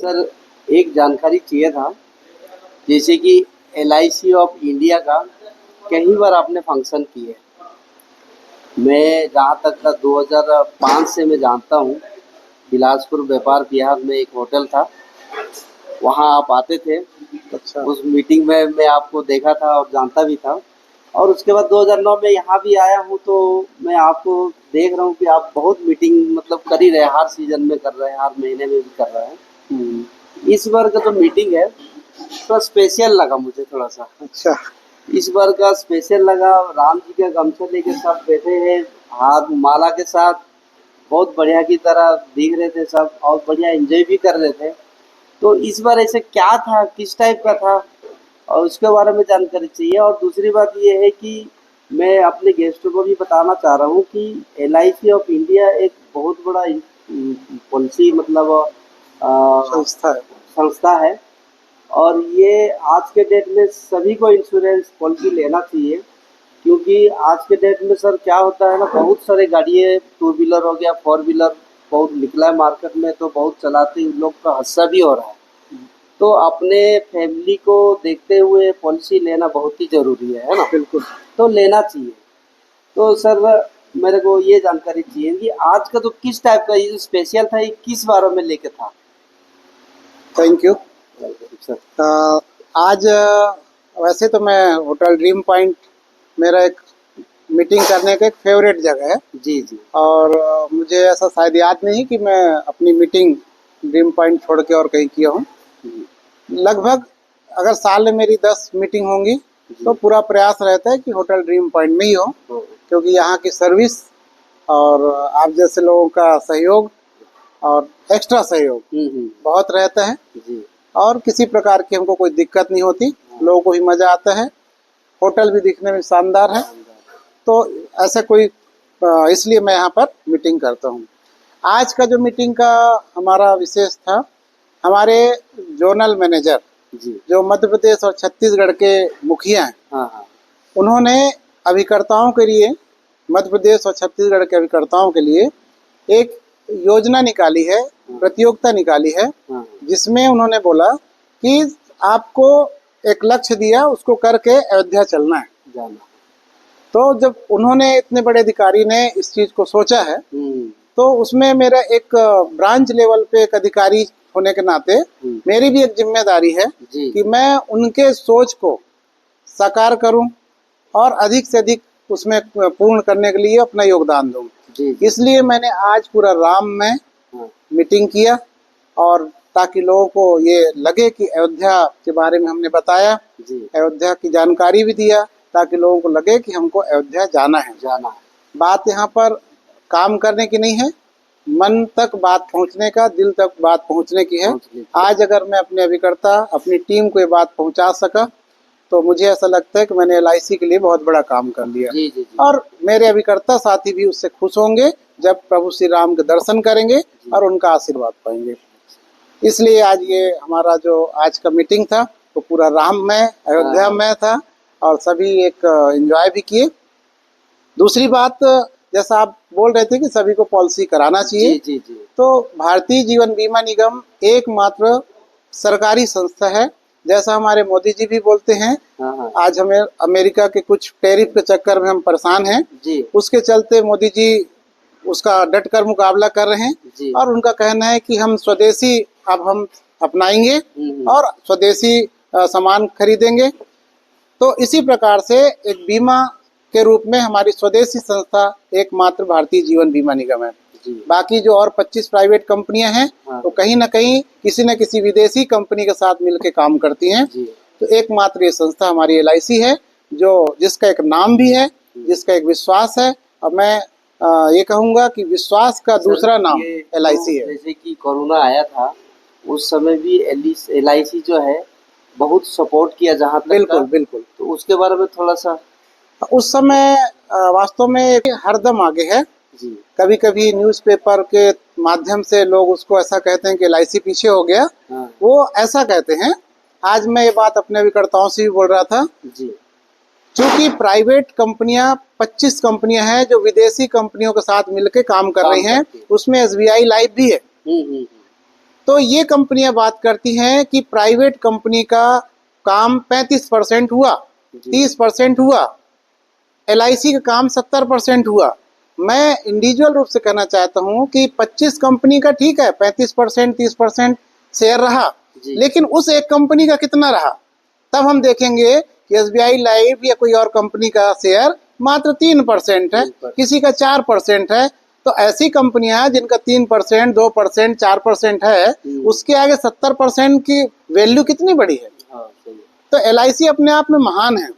Sir, एक जानकारी चाहिए था। जैसे कि LIC ऑफ इंडिया का कई बार आपने फंक्शन किए। मैं जहाँ तक का 2005 से मैं जानता हूँ, बिलासपुर व्यापार विहार में एक होटल था, वहाँ आप आते थे। अच्छा। उस मीटिंग में मैं आपको देखा था और जानता भी था। और उसके बाद 2009 में यहाँ भी आया हूँ, तो मैं आपको देख रहा हूँ कि आप बहुत मीटिंग मतलब कर ही रहे हैं, हर सीजन में कर रहे हैं, हर महीने में भी कर रहे हैं। इस बार का जो मीटिंग है थोड़ा स्पेशल लगा मुझे, थोड़ा सा। अच्छा। इस बार का स्पेशल लगा। राम जी का गमछा लेके सब बैठे हैं, हाथ माला के साथ, बहुत बढ़िया की तरह दिख रहे थे सब और बढ़िया एंजॉय भी कर रहे थे। तो इस बार ऐसे क्या था, किस टाइप का था, और उसके बारे में जानकारी चाहिए। और दूसरी बात ये है कि मैं अपने गेस्टों को भी बताना चाह रहा हूँ कि LIC ऑफ इंडिया एक बहुत बड़ा पॉलिसी मतलब संस्था है। संस्था है। और ये आज के डेट में सभी को इंश्योरेंस पॉलिसी लेना चाहिए, क्योंकि आज के डेट में सर क्या होता है ना, बहुत सारे गाड़ियाँ, टू व्हीलर हो गया, फोर व्हीलर बहुत निकला है मार्केट में, तो बहुत चलाते ही लोग का हादसा भी हो रहा है। तो अपने फैमिली को देखते हुए पॉलिसी लेना बहुत ही ज़रूरी है ना? बिल्कुल। तो लेना चाहिए। तो सर, मेरे को ये जानकारी चाहिए कि आज का तो किस टाइप का ये जो स्पेशल था, ये किस बारे में लेके था? Thank you. सर। आज वैसे तो मैं होटल ड्रीम पॉइंट मेरा एक मीटिंग करने का एक फेवरेट जगह है। जी जी। और मुझे ऐसा शायद याद नहीं कि मैं अपनी मीटिंग ड्रीम पॉइंट छोड़ के और कहीं किया हूँ। लगभग अगर साल में मेरी 10 मीटिंग होंगी तो पूरा प्रयास रहता है कि होटल ड्रीम पॉइंट में ही हो, क्योंकि यहाँ की सर्विस और आप जैसे लोगों का सहयोग और एक्स्ट्रा सहयोग बहुत रहता है। जी। और किसी प्रकार की हमको कोई दिक्कत नहीं होती, लोगों को भी मज़ा आता है, होटल भी दिखने में शानदार है। तो ऐसा कोई इसलिए मैं यहाँ पर मीटिंग करता हूँ। आज का जो मीटिंग का हमारा विशेष था, हमारे जोनल मैनेजर जी। जो मध्य प्रदेश और छत्तीसगढ़ के मुखिया हैं, हाँ हाँ। उन्होंने अभिकर्ताओं के लिए, मध्य प्रदेश और छत्तीसगढ़ के अभिकर्ताओं के लिए एक योजना निकाली है, प्रतियोगिता निकाली है, जिसमें उन्होंने बोला कि आपको एक लक्ष्य दिया, उसको करके अयोध्या चलना है, जाना। तो जब उन्होंने, इतने बड़े अधिकारी ने इस चीज़ को सोचा है, तो उसमें मेरा एक ब्रांच लेवल पे एक अधिकारी होने के नाते मेरी भी एक जिम्मेदारी है कि मैं उनके सोच को साकार करूं और अधिक से अधिक उसमें पूर्ण करने के लिए अपना योगदान दूं। इसलिए मैंने आज पूरा राम में मीटिंग किया, और ताकि लोगों को ये लगे कि अयोध्या के बारे में हमने बताया, अयोध्या की जानकारी भी दिया, ताकि लोगों को लगे कि हमको अयोध्या जाना है। बात यहाँ पर काम करने की नहीं है, मन तक बात पहुँचने का, दिल तक बात पहुँचने की है। आज अगर मैं अपने अभिकर्ता, अपनी टीम को ये बात पहुँचा सका, तो मुझे ऐसा लगता है कि मैंने LIC के लिए बहुत बड़ा काम कर लिया। और मेरे अभिकर्ता साथी भी उससे खुश होंगे जब प्रभु श्री राम के दर्शन करेंगे और उनका आशीर्वाद पाएंगे। इसलिए आज ये हमारा जो आज का मीटिंग था वो पूरा राम में, अयोध्या में था, और सभी एक एंजॉय भी किए। दूसरी बात, जैसा आप बोल रहे थे कि सभी को पॉलिसी कराना चाहिए, जी। तो भारतीय जीवन बीमा निगम एकमात्र सरकारी संस्था है। जैसा हमारे मोदी जी भी बोलते हैं, आज हमें अमेरिका के कुछ टैरिफ के चक्कर में हम परेशान हैं, उसके चलते मोदी जी उसका डट कर मुकाबला कर रहे हैं, और उनका कहना है कि हम स्वदेशी अब हम अपनाएंगे और स्वदेशी सामान खरीदेंगे। तो इसी प्रकार से एक बीमा के रूप में हमारी स्वदेशी संस्था एकमात्र भारतीय जीवन बीमा निगम है। बाकी जो और 25 प्राइवेट कंपनियां हैं, तो कहीं ना कहीं किसी न किसी विदेशी कंपनी के साथ मिलकर काम करती हैं। तो एकमात्र ये संस्था हमारी LIC है, जो जिसका एक नाम भी है, जिसका एक विश्वास है, और मैं ये कहूँगा कि विश्वास का दूसरा नाम LIC है। जैसे कि कोरोना आया था, उस समय भी LIC जो है बहुत सपोर्ट किया, जहाँ तक बिल्कुल। तो उसके बारे में थोड़ा सा। उस समय वास्तव में हरदम आगे है। कभी कभी न्यूज़पेपर के माध्यम से लोग उसको ऐसा कहते हैं कि LIC पीछे हो गया, वो ऐसा कहते हैं। आज मैं ये बात अपने अभिकर्ताओं से भी बोल रहा था, क्योंकि प्राइवेट कंपनियां 25 कंपनियां हैं जो विदेशी कंपनियों के साथ मिलकर काम कर रही हैं, उसमें SBI लाइफ भी है। तो ये कंपनियां बात करती हैं कि प्राइवेट कंपनी का काम 35% हुआ, 30% हुआ, LIC का काम 70% हुआ। मैं इंडिविजुअल रूप से कहना चाहता हूं कि 25 कंपनी का ठीक है, 35% 30% शेयर रहा, लेकिन उस एक कंपनी का कितना रहा, तब हम देखेंगे कि SBI लाइफ या कोई और कंपनी का शेयर मात्र 3% है, किसी का 4% है। तो ऐसी कंपनियां जिनका 3%, 2%, 4% है, उसके आगे 70% की वैल्यू कितनी बड़ी है। तो LIC अपने आप में महान है।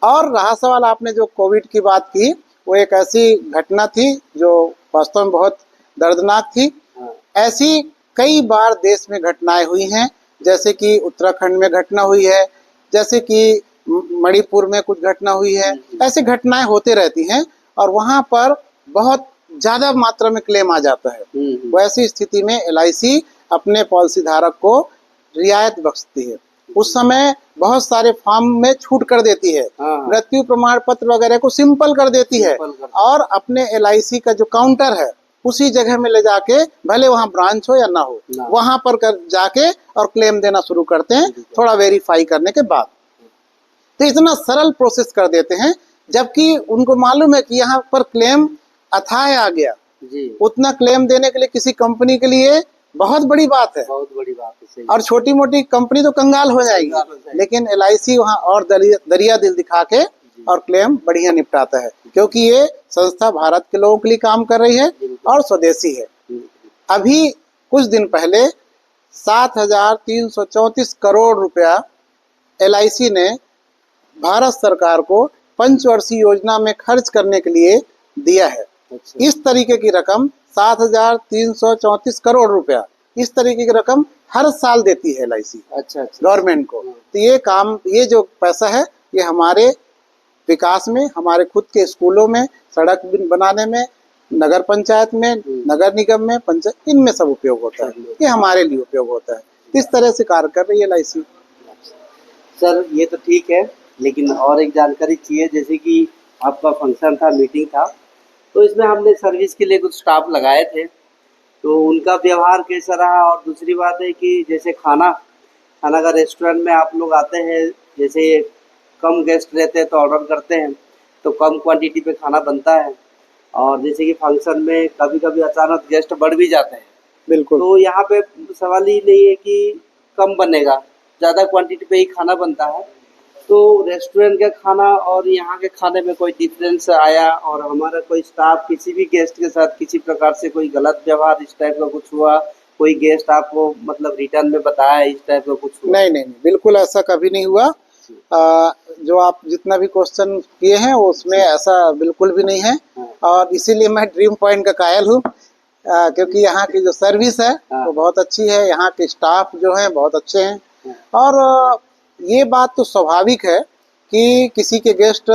और रहा सवाल आपने जो कोविड की बात की, वो एक ऐसी घटना थी जो वास्तव में बहुत दर्दनाक थी। ऐसी कई बार देश में घटनाएं हुई हैं, जैसे कि उत्तराखंड में घटना हुई है, जैसे कि मणिपुर में कुछ घटना हुई है। ऐसी घटनाएं होते रहती हैं और वहां पर बहुत ज्यादा मात्रा में क्लेम आ जाता है। वैसी स्थिति में LIC अपने पॉलिसी धारक को रियायत बख्शती है। उस समय बहुत सारे फॉर्म में छूट कर देती है, मृत्यु प्रमाण पत्र वगैरह को सिंपल कर देती है, और अपने LIC का जो काउंटर है उसी जगह में ले जाके, भले वहाँ ब्रांच हो या ना हो, वहां पर जाके और क्लेम देना शुरू करते हैं, थोड़ा वेरीफाई करने के बाद। तो इतना सरल प्रोसेस कर देते हैं, जबकि उनको मालूम है कि यहाँ पर क्लेम अथाह आ गया। उतना क्लेम देने के लिए किसी कंपनी के लिए बहुत बड़ी बात है, बहुत बड़ी बात है, सही। और छोटी मोटी कंपनी तो कंगाल हो जाएगी, लेकिन LIC वहाँ और दरिया दिल दिखा के और क्लेम बढ़िया निपटाता है, क्योंकि ये संस्था भारत के लोगों के लिए काम कर रही है और स्वदेशी है। अभी कुछ दिन पहले 7,334 करोड़ रुपया LIC ने भारत सरकार को पंचवर्षीय योजना में खर्च करने के लिए दिया है। इस तरीके की रकम 7,334 करोड़ रुपया, इस तरीके की रकम हर साल देती है LIC गवर्नमेंट को। तो ये काम, ये जो पैसा है, ये हमारे विकास में, हमारे खुद के स्कूलों में, सड़क बनाने में, नगर पंचायत में, नगर निगम में, पंचायत, इनमें सब उपयोग होता है। ये हमारे लिए उपयोग होता है। इस तरह से कार्य कर रही है LIC। सर ये तो ठीक है, लेकिन और एक जानकारी चाहिए। जैसे कि आपका फंक्शन था, मीटिंग था, तो इसमें हमने सर्विस के लिए कुछ स्टाफ लगाए थे, तो उनका व्यवहार कैसा रहा। और दूसरी बात है कि जैसे खाना का रेस्टोरेंट में आप लोग आते हैं, जैसे कम गेस्ट रहते हैं तो ऑर्डर करते हैं, तो कम क्वांटिटी पे खाना बनता है, और जैसे कि फंक्शन में कभी कभी अचानक गेस्ट बढ़ भी जाते हैं। बिल्कुल। तो यहाँ पे सवाल ही नहीं है कि कम बनेगा, ज़्यादा क्वांटिटी पे ही खाना बनता है। तो रेस्टोरेंट का खाना और यहाँ के खाने में कोई डिफरेंस आया, और हमारा कोई स्टाफ किसी भी गेस्ट के साथ किसी प्रकार से कोई गलत व्यवहार इस टाइप का कुछ हुआ, कोई गेस्ट आपको मतलब रिटर्न में बताया इस टाइप का कुछ हुआ? नहीं, बिल्कुल ऐसा कभी नहीं हुआ। जो आप जितना भी क्वेश्चन किए हैं उसमें ऐसा बिल्कुल भी नहीं है, और इसीलिए मैं ड्रीम पॉइंट का कायल हूँ, क्योंकि यहाँ की जो सर्विस है वो बहुत अच्छी है, यहाँ के स्टाफ जो हैं बहुत अच्छे हैं। और ये बात तो स्वाभाविक है कि किसी के गेस्ट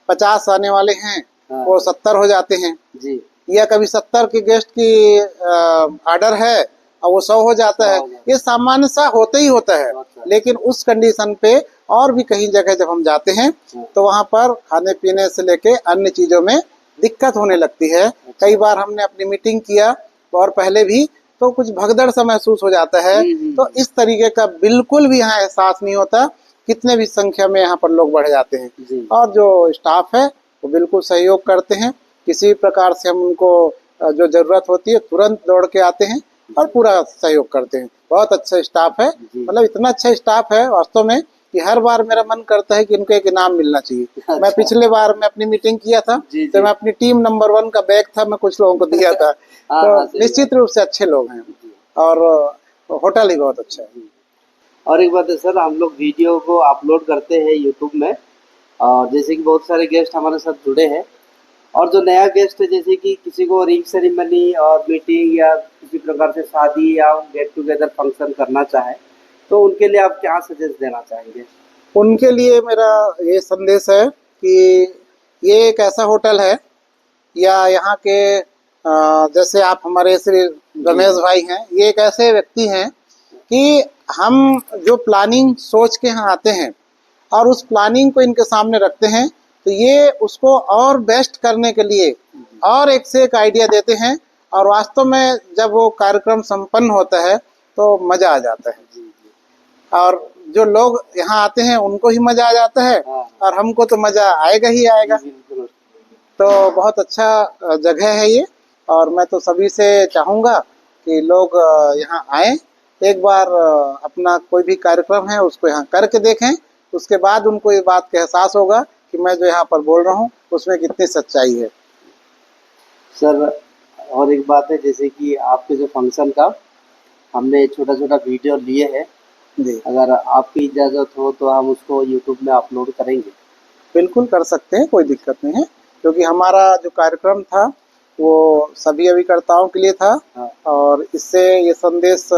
50 आने वाले हैं, वो 70 हो जाते हैं जी, या कभी 70 के गेस्ट की ऑर्डर है और वो 100 हो जाता है। ये सामान्य सा होता ही होता है। लेकिन उस कंडीशन पे और भी कहीं जगह जब हम जाते हैं तो वहाँ पर खाने पीने से लेके अन्य चीजों में दिक्कत होने लगती है। कई बार हमने अपनी मीटिंग किया और पहले भी, तो कुछ भगदड़ सा महसूस हो जाता है। तो इस तरीके का बिल्कुल भी यहाँ एहसास नहीं होता, कितने भी संख्या में यहाँ पर लोग बढ़ जाते हैं। और जो स्टाफ है वो बिल्कुल सहयोग करते हैं, किसी प्रकार से हम उनको जो जरूरत होती है तुरंत दौड़ के आते हैं और पूरा सहयोग करते हैं। बहुत अच्छा स्टाफ है, मतलब इतना अच्छा स्टाफ है वास्तव में कि हर बार मेरा मन करता है कि इनको एक इनाम मिलना चाहिए। अच्छा। मैं पिछले बार मैं अपनी मीटिंग किया था तो मैं अपनी टीम नंबर 1 का बैग था, मैं कुछ लोगों को दिया था। तो निश्चित रूप से अच्छे लोग हैं और होटल ही बहुत अच्छा है। और एक बात है सर, हम लोग वीडियो को अपलोड करते हैं यूट्यूब में, और जैसे कि बहुत सारे गेस्ट हमारे साथ जुड़े हैं, और जो नया गेस्ट है जैसे कि किसी को रिंग सेरेमनी और मीटिंग या किसी प्रकार से शादी या गेट टुगेदर फंक्शन करना चाहे, तो उनके लिए आप क्या सजेस्ट देना चाहेंगे? उनके लिए मेरा ये संदेश है कि ये एक ऐसा होटल है, या यहाँ के जैसे आप हमारे श्री रमेश भाई हैं, ये एक ऐसे व्यक्ति हैं कि हम जो प्लानिंग सोच के यहाँ आते हैं और उस प्लानिंग को इनके सामने रखते हैं, तो ये उसको और बेस्ट करने के लिए और एक से एक आइडिया देते हैं और वास्तव में जब वो कार्यक्रम संपन्न होता है तो मजा आ जाता है। जी, जी। और जो लोग यहाँ आते हैं उनको ही मजा आ जाता है, हाँ। और हमको तो मजा आएगा ही आएगा। जी, बिल्कुल। तो बहुत अच्छा जगह है ये, और मैं तो सभी से चाहूँगा कि लोग यहाँ आएं, एक बार अपना कोई भी कार्यक्रम है उसको यहाँ करके देखें, उसके बाद उनको ये बात का एहसास होगा कि मैं जो यहाँ पर बोल रहा हूँ उसमें कितनी सच्चाई है। सर, और एक बात है, जैसे कि आपके जो फंक्शन का हमने छोटा छोटा वीडियो लिए हैं, जी अगर आपकी इजाज़त हो तो हम उसको यूट्यूब में अपलोड करेंगे। बिल्कुल कर सकते हैं, कोई दिक्कत नहीं है, क्योंकि हमारा जो कार्यक्रम था वो सभी अभिकर्ताओं के लिए था। हाँ। और इससे ये संदेश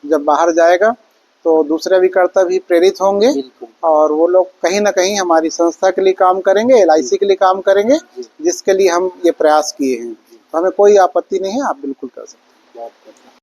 जब बाहर जाएगा तो दूसरे अभिकर्ता भी प्रेरित होंगे, बिल्कुल। और वो लोग कहीं ना कहीं हमारी संस्था के लिए काम करेंगे, LIC के लिए काम करेंगे, जिसके लिए हम ये प्रयास किए हैं। तो हमें कोई आपत्ति नहीं है, आप बिल्कुल कर सकते हैं।